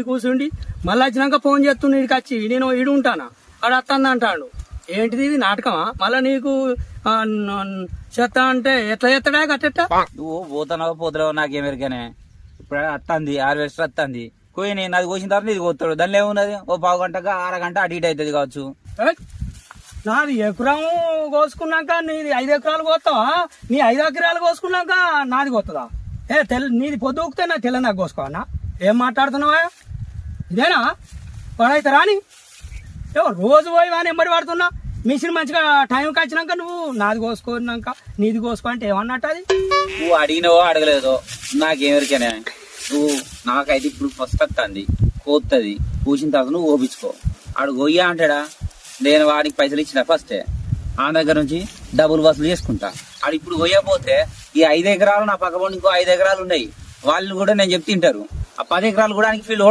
కూర్చుండి మళ్ళీ వచ్చినాక ఫోన్ చేస్తుండే ఇడికి వచ్చి నేను ఈడు ఉంటానా ఆడ వస్తాను అంటాడు. ఏంటిది ఇది నాటకమా? మళ్ళా నీకు చెత్త అంటే ఎట్లా చేస్తాడా గట్టెట్ట? నువ్వు పోతున్నావు నాకేమెరికనే. ఇప్పుడు వస్తుంది హార్వెస్టర్ వస్తుంది పోయి నేను అది కోసిన తర్వాత ఇది కోస్తాడు. దానిలో ఏమున్నది? ఓ పావు గంటగా అరగంట అటు ఇటు అవుతుంది కావచ్చు. నాది ఎకరం కోసుకున్నాక నీది 5 ఎకరాలు కోస్తావా? నీ 5 ఎకరాలు కోసుకున్నాక నాది కోస్తుందా? నీది పొద్దుకితే నా తెల్ల నాకు కోసుకోవన్నా? ఏం మాట్లాడుతున్నావా? ఇదేనా పడైతే రాని రోజు పోయి వాని ఎంబడి పడుతున్నా. మిషన్ మంచిగా టైంకి వచ్చినాక నువ్వు నాది కోసుకున్నాక నీది కోసుకో అంటే ఏమన్నట్టు? అది నువ్వు అడిగినవో అడగలేదో నాకేమెరికనే. నువ్వు నాకైతే ఇప్పుడు ఫస్ట్ వస్తుంది కోస్తుంది కూసిన తర్వాత నువ్వు ఓపించుకో. ఆడు గొయ్యా అంటాడా? నేను వాడికి పైసలు ఇచ్చిన ఫస్టే ఆ దగ్గర నుంచి డబ్బులు వసూలు చేసుకుంటా. ఆడు ఇప్పుడు గొయ్యపోతే ఈ 5 ఎకరాలు నా పక్కన ఇంకో 5 ఎకరాలు ఉన్నాయి, వాళ్ళు కూడా నేను చెప్తుంటారు. ఆ 10 ఎకరాలు కూడా ఫీల్డ్